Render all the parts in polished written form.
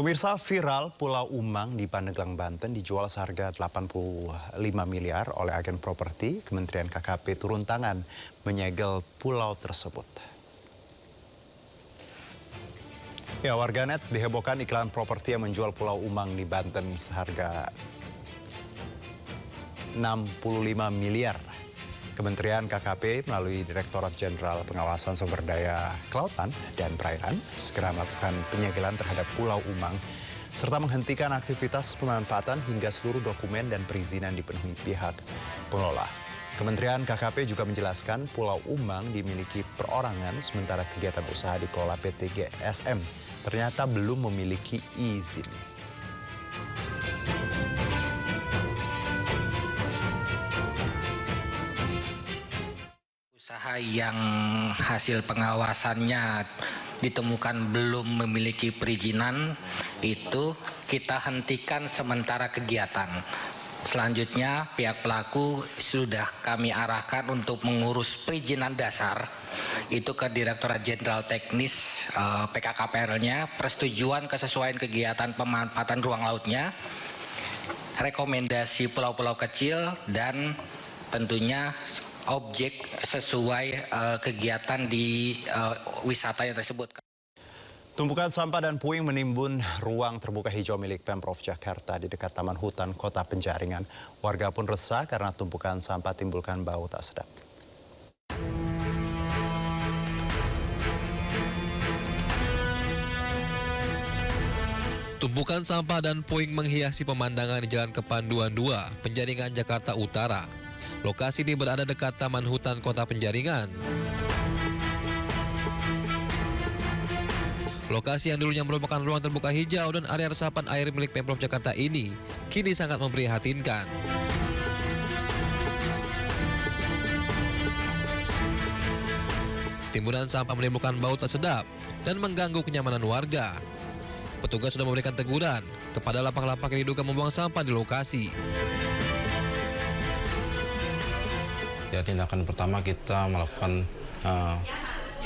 Pemirsa, viral Pulau Umang di Pandeglang, Banten dijual seharga 85 miliar oleh agen properti. Kementerian KKP turun tangan menyegel pulau tersebut. Ya, warganet dihebohkan iklan properti yang menjual Pulau Umang di Banten seharga 65 miliar. Kementerian KKP melalui Direktorat Jenderal Pengawasan Sumber Daya Kelautan dan Perairan segera melakukan penyegelan terhadap Pulau Umang serta menghentikan aktivitas pemanfaatan hingga seluruh dokumen dan perizinan dipenuhi pihak pengelola. Kementerian KKP juga menjelaskan Pulau Umang dimiliki perorangan sementara kegiatan usaha dikelola PT GSM ternyata belum memiliki izin. Usaha yang hasil pengawasannya ditemukan belum memiliki perizinan itu kita hentikan sementara kegiatan. Selanjutnya pihak pelaku sudah kami arahkan untuk mengurus perizinan dasar itu ke Direktorat Jenderal Teknis PKKPR-nya, persetujuan kesesuaian kegiatan pemanfaatan ruang lautnya, rekomendasi pulau-pulau kecil, dan tentunya objek sesuai kegiatan di wisata yang tersebut. Tumpukan sampah dan puing menimbun ruang terbuka hijau milik Pemprov Jakarta di dekat Taman Hutan Kota Penjaringan. Warga pun resah karena tumpukan sampah timbulkan bau tak sedap. Tumpukan sampah dan puing menghiasi pemandangan di Jalan Kepanduan 2, Penjaringan, Jakarta Utara. Lokasi ini berada dekat Taman Hutan Kota Penjaringan. Lokasi yang dulunya merupakan ruang terbuka hijau dan area resapan air milik Pemprov Jakarta ini kini sangat memprihatinkan. Timbunan sampah menimbulkan bau tak sedap dan mengganggu kenyamanan warga. Petugas sudah memberikan teguran kepada lapak-lapak yang diduga membuang sampah di lokasi. Ya, tindakan pertama kita melakukan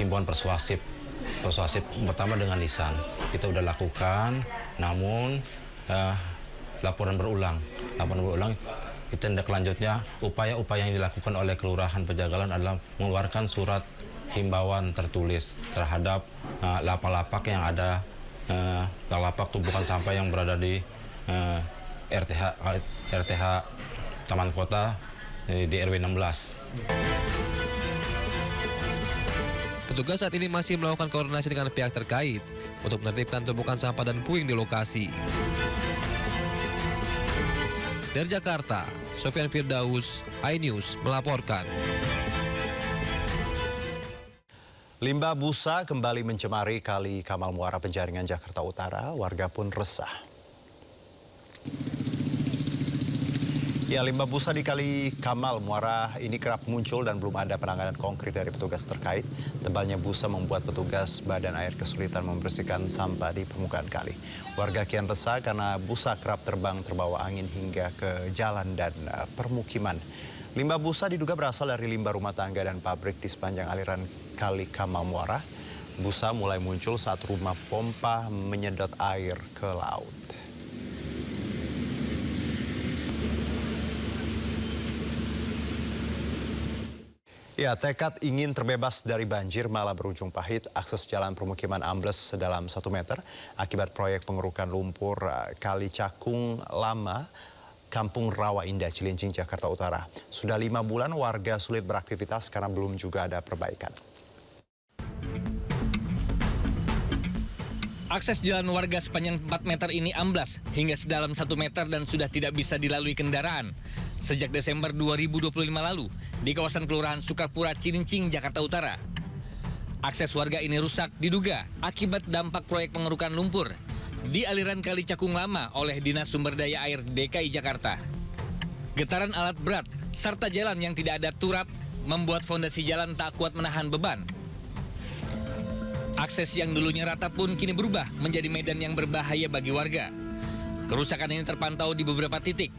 himbauan persuasif pertama dengan lisan. Kita sudah lakukan, namun laporan berulang. Tindak lanjutnya, upaya-upaya yang dilakukan oleh Kelurahan Pejagalan adalah mengeluarkan surat himbauan tertulis terhadap lapak-lapak yang ada, lapak tumpukan sampah yang berada di RTH Taman Kota di RW 16. Petugas saat ini masih melakukan koordinasi dengan pihak terkait untuk menertibkan tumpukan sampah dan puing di lokasi. Dari Jakarta, Sofyan Firdaus, iNews melaporkan. Limbah busa kembali mencemari Kali Kamal Muara Penjaringan, Jakarta Utara. Warga pun resah. Ya, limbah busa di Kali Kamal Muara ini kerap muncul dan belum ada penanganan konkret dari petugas terkait. Tebalnya busa membuat petugas badan air kesulitan membersihkan sampah di permukaan kali. Warga kian resah karena busa kerap terbang terbawa angin hingga ke jalan dan permukiman. Limbah busa diduga berasal dari limbah rumah tangga dan pabrik di sepanjang aliran Kali Kamal Muara. Busa mulai muncul saat rumah pompa menyedot air ke laut. Ya, tekad ingin terbebas dari banjir malah berujung pahit. Akses jalan permukiman ambles sedalam 1 meter akibat proyek pengerukan lumpur Kali Cakung Lama, Kampung Rawa Indah, Cilincing, Jakarta Utara. Sudah 5 bulan warga sulit beraktivitas karena belum juga ada perbaikan. Akses jalan warga sepanjang 4 meter ini amblas hingga sedalam 1 meter dan sudah tidak bisa dilalui kendaraan. Sejak Desember 2025 lalu di kawasan Kelurahan Sukapura, Cilincing, Jakarta Utara. Akses warga ini rusak diduga akibat dampak proyek pengerukan lumpur di aliran Kali Cakung Lama oleh Dinas Sumber Daya Air DKI Jakarta. Getaran alat berat serta jalan yang tidak ada turap membuat fondasi jalan tak kuat menahan beban. Akses yang dulunya rata pun kini berubah menjadi medan yang berbahaya bagi warga. Kerusakan ini terpantau di beberapa titik.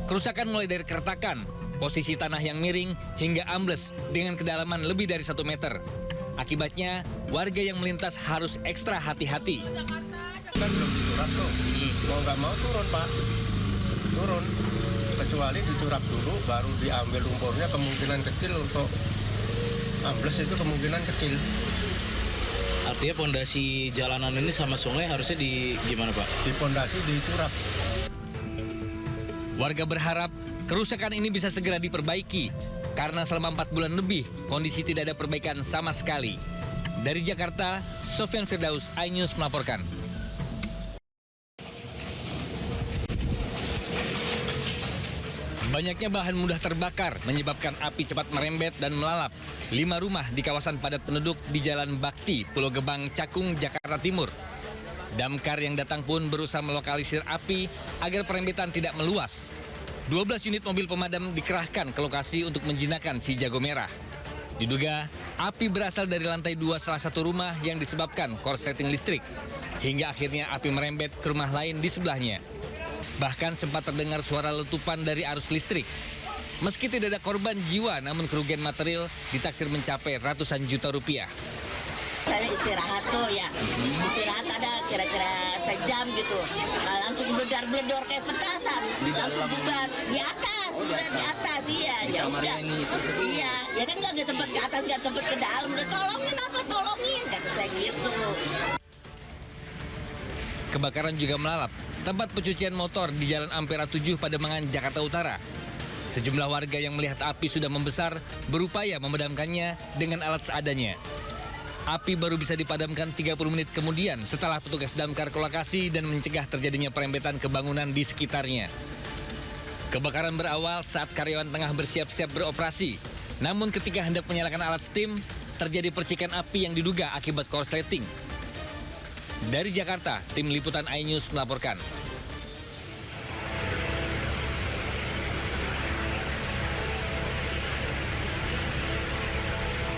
Kerusakan mulai dari keretakan, posisi tanah yang miring, hingga ambles dengan kedalaman lebih dari 1 meter. Akibatnya, warga yang melintas harus ekstra hati-hati. curap tuh. Mau nggak mau turun, Pak. Turun. Kecuali dicurap dulu, baru diambil lumpurnya, kemungkinan kecil untuk ambles itu kemungkinan kecil. Artinya pondasi jalanan ini sama sungai harusnya gimana, Pak? Di pondasi dicurap. Warga berharap kerusakan ini bisa segera diperbaiki karena selama 4 bulan lebih kondisi tidak ada perbaikan sama sekali. Dari Jakarta, Sofyan Firdaus, iNews melaporkan. Banyaknya bahan mudah terbakar menyebabkan api cepat merembet dan melalap 5 rumah di kawasan padat penduduk di Jalan Bakti, Pulau Gebang, Cakung, Jakarta Timur. Damkar yang datang pun berusaha melokalisir api agar perembetan tidak meluas. 12 unit mobil pemadam dikerahkan ke lokasi untuk menjinakkan si jago merah. Diduga api berasal dari lantai 2 salah satu rumah yang disebabkan korsleting listrik. Hingga akhirnya api merembet ke rumah lain di sebelahnya. Bahkan sempat terdengar suara letupan dari arus listrik. Meski tidak ada korban jiwa, namun kerugian material ditaksir mencapai ratusan juta rupiah. Saya istirahat tuh ya, istirahat ada kira-kira sejam gitu. Nah, langsung bledor-bledor kayak petasan, langsung bubar di atas, di atas iya. Ya udah, iya, ya kan nggak sempat ke atas, nggak sempat ke dalam. Udah tolongin apa tolongin, kata saya gitu. Kebakaran juga melalap tempat pencucian motor di Jalan Ampera 7 Pademangan, Jakarta Utara. Sejumlah warga yang melihat api sudah membesar berupaya memadamkannya dengan alat seadanya. Api baru bisa dipadamkan 30 menit kemudian setelah petugas damkar ke lokasi dan mencegah terjadinya perembetan ke bangunan di sekitarnya. Kebakaran berawal saat karyawan tengah bersiap-siap beroperasi. Namun ketika hendak menyalakan alat steam, terjadi percikan api yang diduga akibat korsleting. Dari Jakarta, tim liputan iNews melaporkan.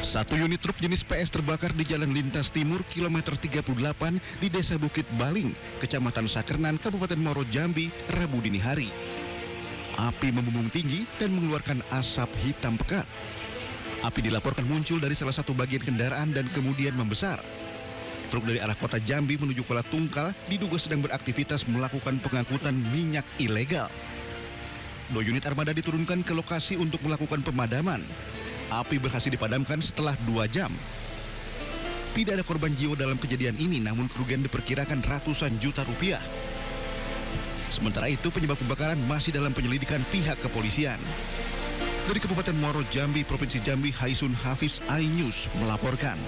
Satu unit truk jenis PS terbakar di Jalan Lintas Timur, kilometer 38 di Desa Bukit Baling, Kecamatan Sakernan, Kabupaten Muaro Jambi, Rabu dini hari. Api membumbung tinggi dan mengeluarkan asap hitam pekat. Api dilaporkan muncul dari salah satu bagian kendaraan dan kemudian membesar. Truk dari arah kota Jambi menuju Kuala Tungkal diduga sedang beraktivitas melakukan pengangkutan minyak ilegal. 2 unit armada diturunkan ke lokasi untuk melakukan pemadaman. Api berhasil dipadamkan setelah 2 jam. Tidak ada korban jiwa dalam kejadian ini, namun kerugian diperkirakan ratusan juta rupiah. Sementara itu, penyebab kebakaran masih dalam penyelidikan pihak kepolisian. Dari Kabupaten Muaro Jambi, Provinsi Jambi, Haisun Hafiz, iNews melaporkan.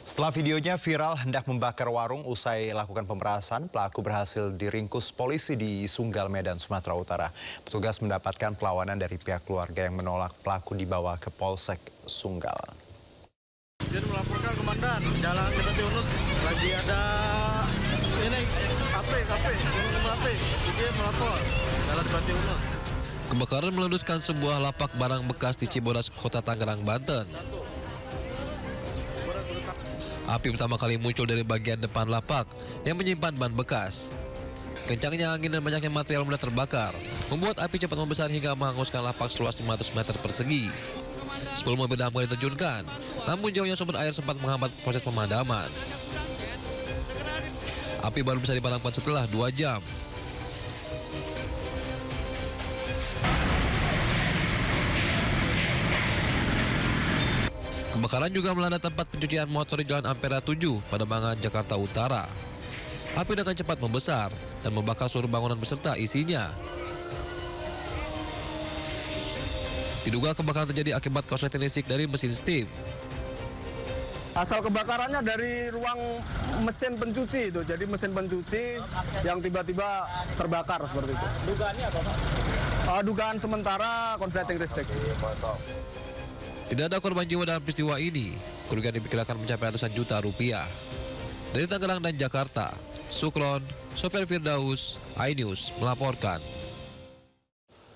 Setelah videonya viral hendak membakar warung usai lakukan pemerasan, pelaku berhasil diringkus polisi di Sunggal, Medan, Sumatera Utara. Petugas mendapatkan perlawanan dari pihak keluarga yang menolak pelaku dibawa ke Polsek Sunggal. Dia melaporkan komandan, Jalan Liberty Yunus lagi ada ini AP, dia melapor Jalan Liberty Yunus. Kebakaran meleduskan sebuah lapak barang bekas di Cibodas, Kota Tangerang, Banten. Api pertama kali muncul dari bagian depan lapak yang menyimpan ban bekas. Kencangnya angin dan banyaknya material mudah terbakar membuat api cepat membesar hingga menghanguskan lapak seluas 500 meter persegi. 10 mobil damkar diterjunkan, namun jauhnya sumber air sempat menghambat proses pemadaman. Api baru bisa dipadamkan setelah 2 jam. Kebakaran juga melanda tempat pencucian motor di Jalan Ampera 7, Pademangan, Jakarta Utara. Api dengan cepat membesar dan membakar seluruh bangunan beserta isinya. Diduga kebakaran terjadi akibat korsleting listrik dari mesin steam. Asal kebakarannya dari ruang mesin pencuci itu, jadi mesin pencuci yang tiba-tiba terbakar seperti itu. Dugaannya apa, Pak? Dugaan sementara korsleting listrik. Tidak ada korban jiwa dalam peristiwa ini. Kerugian diperkirakan mencapai ratusan juta rupiah. Dari Tangerang dan Jakarta, Sukron, Sofyan Firdaus, iNews melaporkan.